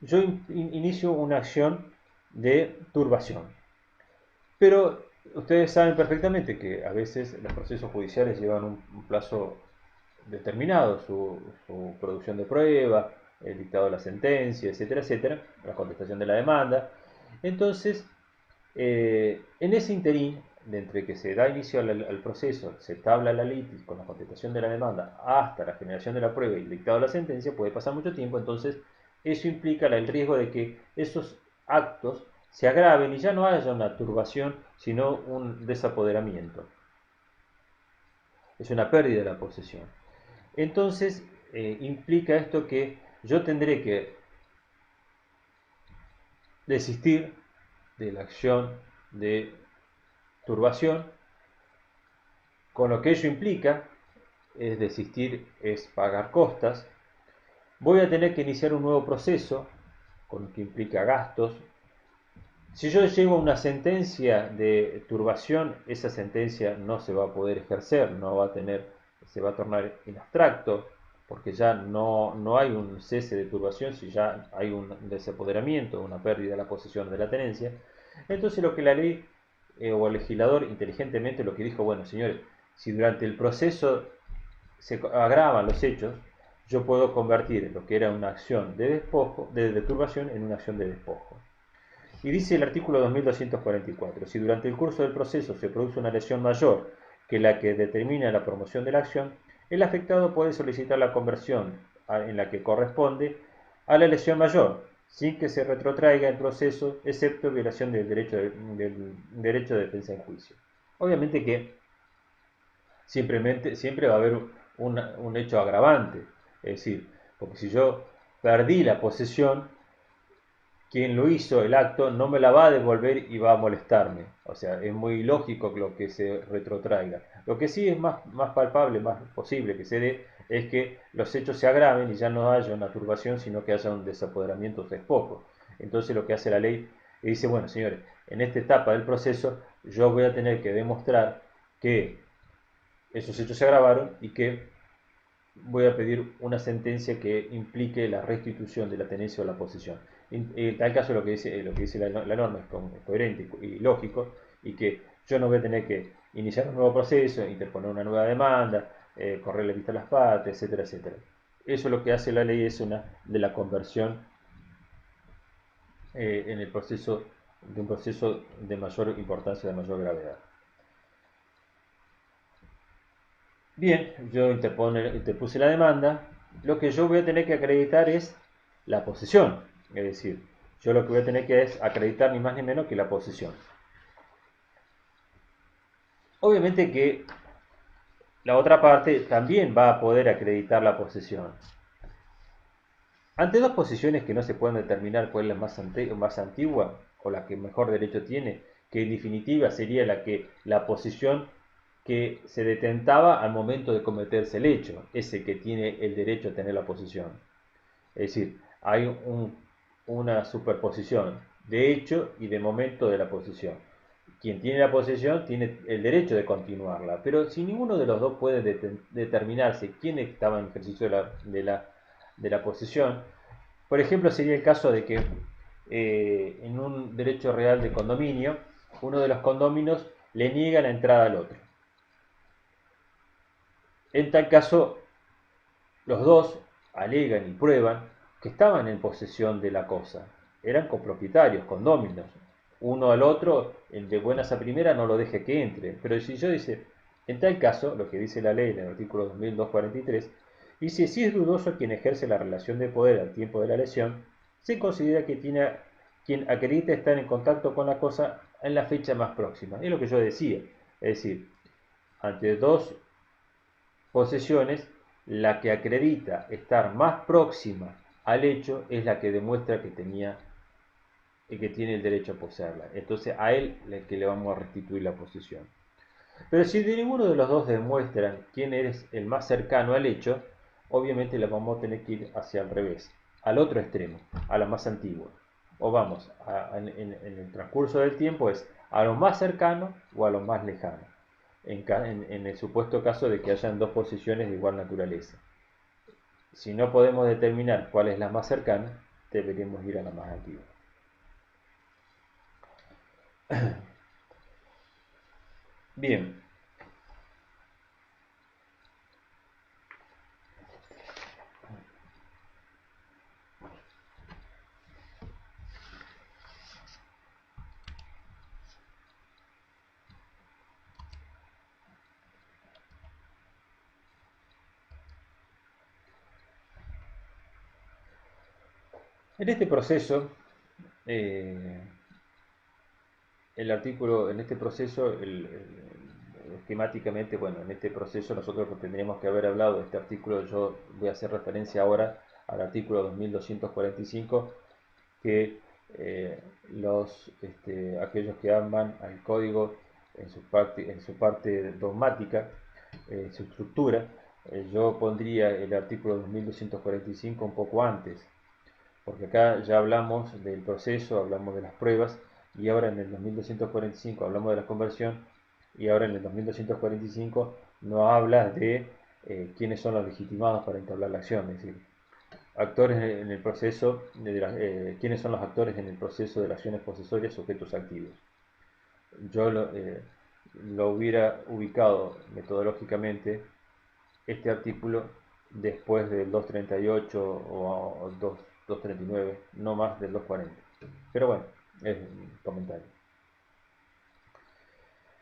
yo inicio una acción de turbación. Pero ustedes saben perfectamente que a veces los procesos judiciales llevan un plazo determinado, su producción de prueba, el dictado de la sentencia, etcétera, etcétera, la contestación de la demanda. Entonces, en ese interín, de entre que se da inicio al proceso, se tabla la litis con la contestación de la demanda hasta la generación de la prueba y el dictado de la sentencia, puede pasar mucho tiempo, entonces eso implica el riesgo de que esos actos se agraven y ya no haya una turbación, sino un desapoderamiento. Es una pérdida de la posesión. Entonces, implica esto que yo tendré que desistir de la acción de turbación, con lo que ello implica, es desistir, es pagar costas. Voy a tener que iniciar un nuevo proceso, con lo que implica gastos. Si yo llego a una sentencia de turbación, esa sentencia no se va a poder ejercer, no va a tener, se va a tornar en abstracto, porque ya no hay un cese de turbación, si ya hay un desapoderamiento, una pérdida de la posesión de la tenencia. Entonces lo que la ley o el legislador inteligentemente lo que dijo, bueno señores, si durante el proceso se agravan los hechos, yo puedo convertir lo que era una acción de despojo, de turbación, en una acción de despojo. Y dice el artículo 2244, si durante el curso del proceso se produce una lesión mayor que la que determina la promoción de la acción, el afectado puede solicitar la conversión en la que corresponde a la lesión mayor, sin que se retrotraiga el proceso, excepto violación del derecho de defensa en juicio. Obviamente que siempre va a haber un hecho agravante, es decir, porque si yo perdí la posesión, quien lo hizo el acto no me la va a devolver y va a molestarme. O sea, es muy lógico lo que se retrotraiga. Lo que sí es más palpable, más posible que se dé, es que los hechos se agraven y ya no haya una turbación, sino que haya un desapoderamiento o despojo. Entonces lo que hace la ley dice, bueno, señores, en esta etapa del proceso yo voy a tener que demostrar que esos hechos se agravaron y que voy a pedir una sentencia que implique la restitución de la tenencia o la posesión. En tal caso lo que dice la norma es coherente y lógico, y que yo no voy a tener que iniciar un nuevo proceso, interponer una nueva demanda, correrle vista a las partes, etcétera, etcétera. Eso es lo que hace la ley, es una de la conversión en el proceso de un proceso de mayor importancia, de mayor gravedad. Bien, yo interpuse la demanda. Lo que yo voy a tener que acreditar es la posesión. Es decir, yo lo que voy a tener que es acreditar ni más ni menos que la posesión. Obviamente que la otra parte también va a poder acreditar la posesión. Ante dos posiciones que no se pueden determinar cuál es la más antigua o la que mejor derecho tiene, que en definitiva sería la posición que se detentaba al momento de cometerse el hecho, ese que tiene el derecho a tener la posesión. Es decir, hay una superposición de hecho y de momento de la posesión. Quien tiene la posesión tiene el derecho de continuarla, pero si ninguno de los dos puede determinarse quién estaba en ejercicio de la posesión, por ejemplo, sería el caso de que en un derecho real de condominio, uno de los condóminos le niega la entrada al otro. En tal caso, los dos alegan y prueban que estaban en posesión de la cosa. Eran copropietarios, condóminos. Uno al otro, el de buenas a primera, no lo deje que entre. Pero si yo dice, en tal caso, lo que dice la ley en el artículo 2243, dice, si es dudoso quien ejerce la relación de poder al tiempo de la lesión, se considera que quien acredita estar en contacto con la cosa en la fecha más próxima. Es lo que yo decía. Es decir, ante dos posesiones, la que acredita estar más próxima al hecho es la que demuestra que tiene el derecho a poseerla. Entonces a él es que le vamos a restituir la posesión. Pero si de ninguno de los dos demuestran quién es el más cercano al hecho, obviamente la vamos a tener que ir hacia el revés, al otro extremo, a la más antigua. O vamos, en el transcurso del tiempo es a lo más cercano o a lo más lejano, en el supuesto caso de que hayan dos posiciones de igual naturaleza. Si no podemos determinar cuál es la más cercana, deberíamos ir a la más antigua. Bien, en este proceso, eh, en este proceso, esquemáticamente, bueno, en este proceso nosotros tendríamos que haber hablado de este artículo. Yo voy a hacer referencia ahora al artículo 2245, que aquellos que aman al código en su parte dogmática, su estructura, yo pondría el artículo 2245 un poco antes, porque acá ya hablamos del proceso, hablamos de las pruebas, y ahora en el 2245 hablamos de la conversión, y ahora en el 2245 nos habla de quiénes son los legitimados para entablar la acción, es decir, actores en el proceso, quiénes son los actores en el proceso de las acciones posesorias, sujetos activos. Yo lo hubiera ubicado metodológicamente, este artículo, después del 238 o 239, no más del 240. Pero bueno, es un comentario.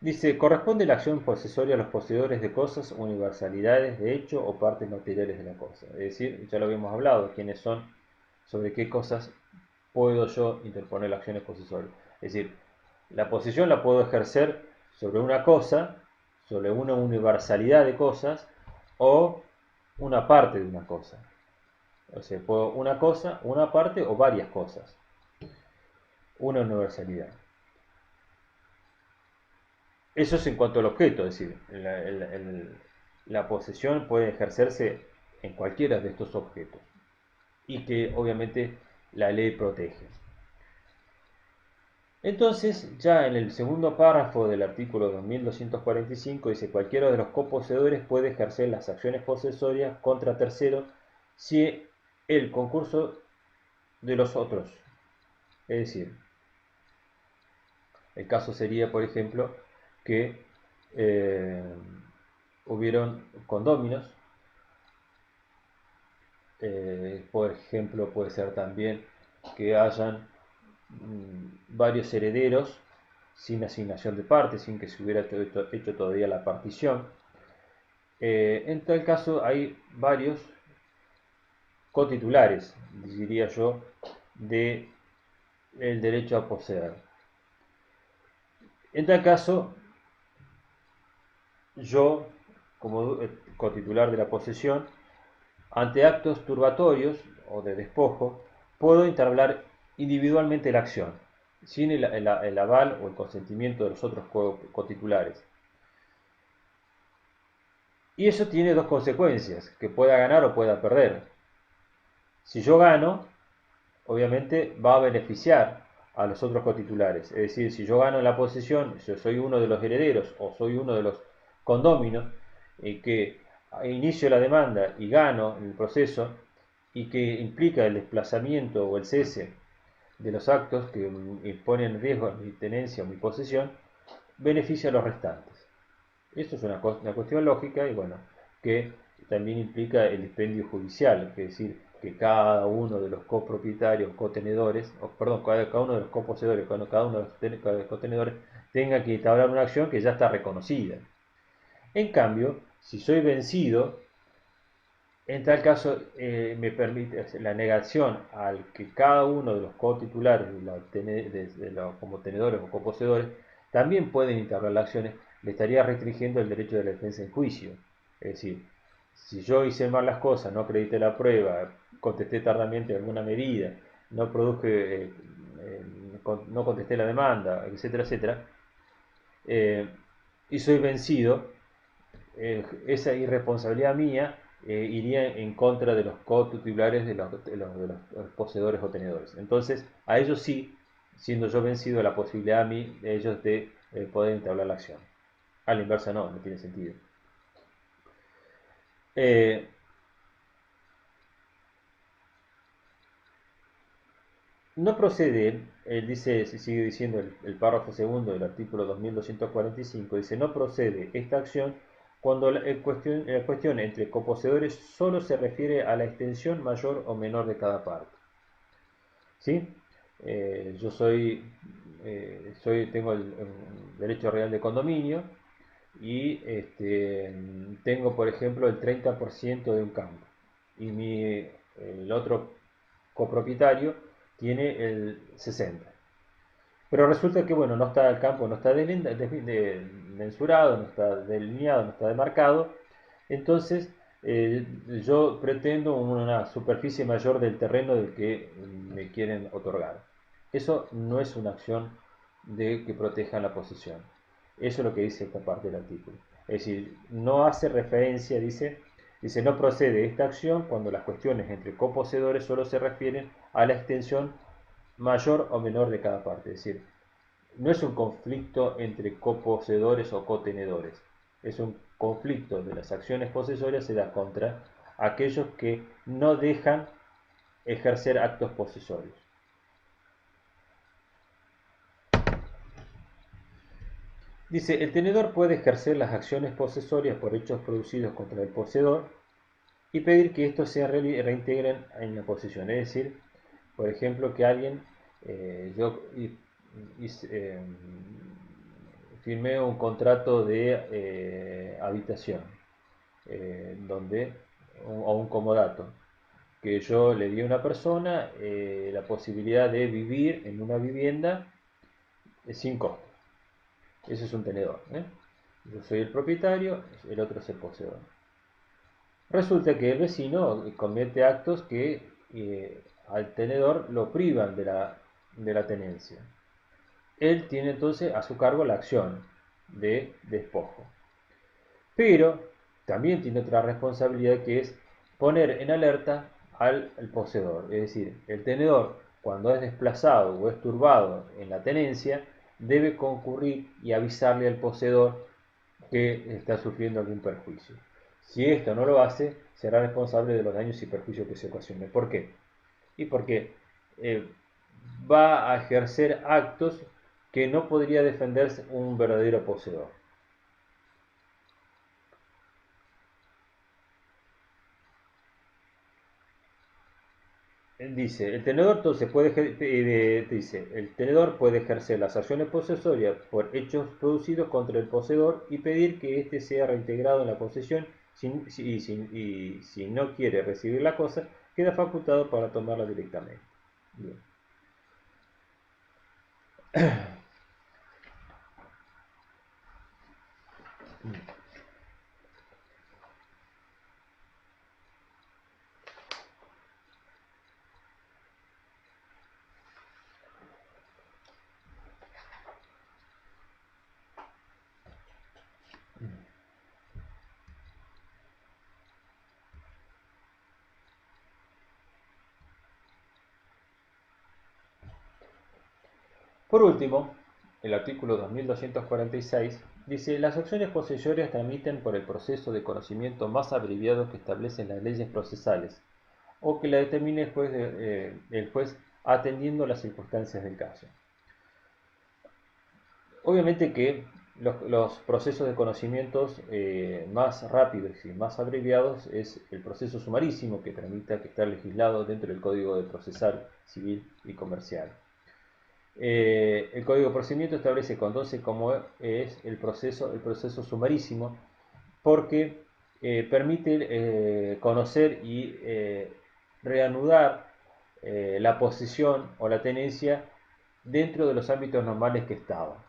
Dice, corresponde la acción posesoria a los poseedores de cosas, universalidades de hecho o partes materiales de la cosa. Es decir, ya lo habíamos hablado, quiénes son, sobre qué cosas puedo yo interponer las acciones posesorias. Es decir, la posesión la puedo ejercer sobre una cosa, sobre una universalidad de cosas o una parte de una cosa. O sea, puedo una cosa, una parte o varias cosas. Una universalidad. Eso es en cuanto al objeto, es decir, la posesión puede ejercerse en cualquiera de estos objetos y que obviamente la ley protege. Entonces, ya en el segundo párrafo del artículo 2245 dice cualquiera de los coposeedores puede ejercer las acciones posesorias contra terceros si el concurso de los otros. Es decir, el caso sería, por ejemplo, que eh, hubieron condóminos. Por ejemplo, puede ser también que hayan varios herederos sin asignación de partes, sin que se hubiera hecho todavía la partición. En tal caso hay varios cotitulares, diría yo, de el derecho a poseer. En tal caso, yo, como cotitular de la posesión, ante actos turbatorios o de despojo, puedo entablar individualmente la acción, sin el aval o el consentimiento de los otros cotitulares. Y eso tiene dos consecuencias, que pueda ganar o pueda perder. Si yo gano, obviamente va a beneficiar a los otros cotitulares. Es decir, si yo gano en la posesión, yo soy uno de los herederos o soy uno de los condóminos que inicio la demanda y gano en el proceso y que implica el desplazamiento o el cese de los actos que ponen en riesgo mi tenencia o mi posesión, beneficia a los restantes. Esto es una cuestión lógica y bueno, que también implica el dispendio judicial, es decir, que cada uno de los copropietarios, cotenedores, perdón, cada uno de los coposeedores, cada uno de los cotenedores tenga que entablar una acción que ya está reconocida. En cambio, si soy vencido, en tal caso me permite la negación al que cada uno de los cotitulares como tenedores o coposeedores también pueden entablar las acciones, le estaría restringiendo el derecho de la defensa en juicio. Es decir, si yo hice mal las cosas, no acredité la prueba, contesté tardamente alguna medida, no produje, no contesté la demanda, etcétera, etcétera, eh, y soy vencido, esa irresponsabilidad mía iría en contra de los cotitulares de los poseedores o tenedores. Entonces, a ellos sí, siendo yo vencido, la posibilidad a mí de ellos de poder entablar la acción. A la inversa no tiene sentido. No procede, él dice, sigue diciendo el párrafo segundo del artículo 2245, dice, no procede esta acción cuando la cuestión entre coposeedores solo se refiere a la extensión mayor o menor de cada parte. ¿Sí? Yo tengo el derecho real de condominio y tengo, por ejemplo, el 30% de un campo y el otro copropietario tiene el 60%. Pero resulta que, bueno, no está el campo, no está mensurado, no está delineado, no está demarcado. Entonces, yo pretendo una superficie mayor del terreno del que me quieren otorgar. Eso no es una acción de que proteja la posesión. Eso es lo que dice esta parte del artículo. Es decir, no hace referencia, dice no procede esta acción cuando las cuestiones entre coposeedores solo se refieren a la extensión mayor o menor de cada parte. Es decir, no es un conflicto entre coposeedores o cotenedores, es un conflicto de las acciones posesorias se da contra aquellos que no dejan ejercer actos posesorios. Dice, el tenedor puede ejercer las acciones posesorias por hechos producidos contra el poseedor y pedir que estos se reintegren en la posesión. Es decir, por ejemplo, que alguien, yo firmé un contrato de habitación, donde, o un comodato, que yo le di a una persona la posibilidad de vivir en una vivienda sin costo. Eso es un tenedor, ¿eh? Yo soy el propietario, el otro es el poseedor. Resulta que el vecino comete actos que al tenedor lo privan de la tenencia. Él tiene entonces a su cargo la acción de despojo. Pero también tiene otra responsabilidad, que es poner en alerta al poseedor. Es decir, el tenedor, cuando es desplazado o es turbado en la tenencia, debe concurrir y avisarle al poseedor que está sufriendo algún perjuicio. Si esto no lo hace, será responsable de los daños y perjuicios que se ocasionen. ¿Por qué? Y porque eh, va a ejercer actos que no podría defenderse un verdadero poseedor. Dice, el tenedor entonces dice, el tenedor puede ejercer las acciones posesorias por hechos producidos contra el poseedor y pedir que éste sea reintegrado en la posesión, y si no quiere recibir la cosa, queda facultado para tomarla directamente. Bien. Por último, el artículo 2246 dice: las acciones posesorias tramiten por el proceso de conocimiento más abreviado que establecen las leyes procesales, o que la determine el juez atendiendo las circunstancias del caso. Obviamente que los procesos de conocimientos más rápidos y más abreviados es el proceso sumarísimo, que tramita, que está legislado dentro del Código de Procesal Civil y Comercial. El Código de Procedimiento establece entonces cómo es el proceso sumarísimo, porque permite conocer y reanudar la posesión o la tenencia dentro de los ámbitos normales que estaba.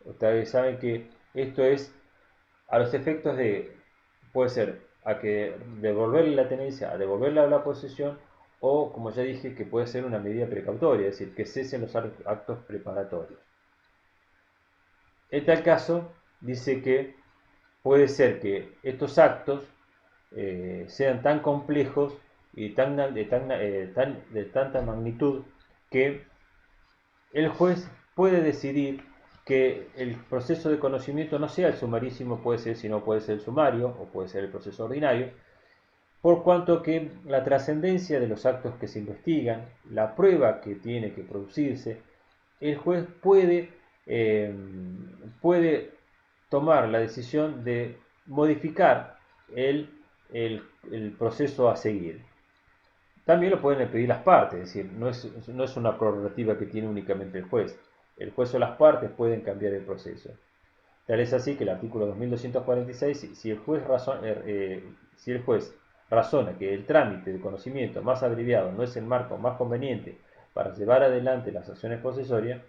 Ustedes saben que esto es a los efectos de, puede ser a que devolverle la tenencia, a devolverle la posesión, o como ya dije, que puede ser una medida precautoria, es decir, que cesen los actos preparatorios. En tal caso, dice que puede ser que estos actos sean tan complejos y de tanta magnitud, que el juez puede decidir que el proceso de conocimiento no sea el sumarísimo, puede ser, sino puede ser el sumario o puede ser el proceso ordinario, por cuanto que la trascendencia de los actos que se investigan, la prueba que tiene que producirse, el juez puede tomar la decisión de modificar el, el proceso a seguir. También lo pueden pedir las partes, es decir, no es una prerrogativa que tiene únicamente el juez. El juez o las partes pueden cambiar el proceso. Tal es así que el artículo 2246, si el juez razona que el trámite de conocimiento más abreviado no es el marco más conveniente para llevar adelante las acciones posesorias,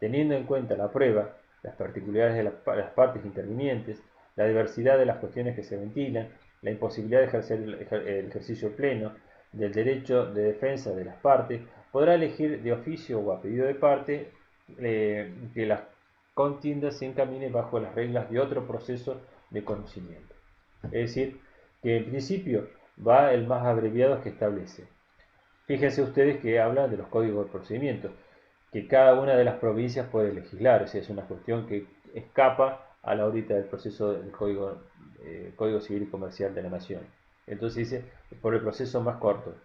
teniendo en cuenta la prueba, las particularidades de las partes intervinientes, la diversidad de las cuestiones que se ventilan, la imposibilidad de ejercer el ejercicio pleno del derecho de defensa de las partes, podrá elegir de oficio o a pedido de parte que las contienda se encamine bajo las reglas de otro proceso de conocimiento. Es decir, que en principio va el más abreviado que establece. Fíjense ustedes que habla de los códigos de procedimiento, que cada una de las provincias puede legislar, o sea, es una cuestión que escapa a la órbita del proceso del Código Civil y Comercial de la Nación. Entonces dice, por el proceso más corto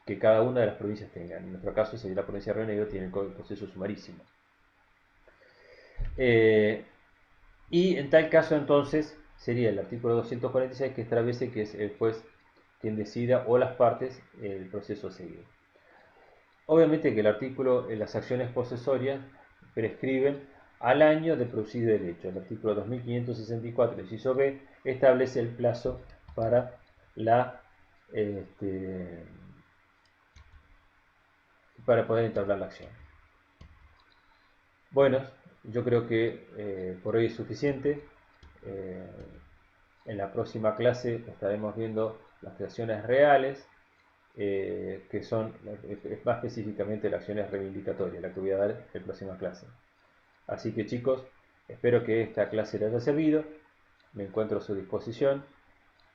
que cada una de las provincias tenga. En nuestro caso, sería la provincia de Río Negro, tiene el proceso sumarísimo. Y en tal caso entonces sería el artículo 246, que establece que es el juez quien decida o las partes el proceso a seguir. Obviamente que el artículo, las acciones posesorias prescriben al año de producido el hecho. El artículo 2564, inciso B, establece el plazo para este, para poder entablar la acción. Bueno, yo creo que por hoy es suficiente. Eh, en la próxima clase estaremos viendo las acciones reales, que son más específicamente las acciones reivindicatorias, la que voy a dar en la próxima clase. Así que chicos, espero que esta clase les haya servido. Me encuentro a su disposición.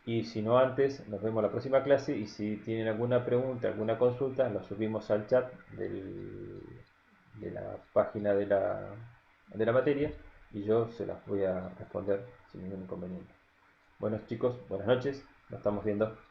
Y si no antes, nos vemos la próxima clase. Y si tienen alguna pregunta, alguna consulta, lo subimos al chat de la página de la materia. Y yo se las voy a responder sin ningún inconveniente. Bueno chicos, buenas noches. Nos estamos viendo.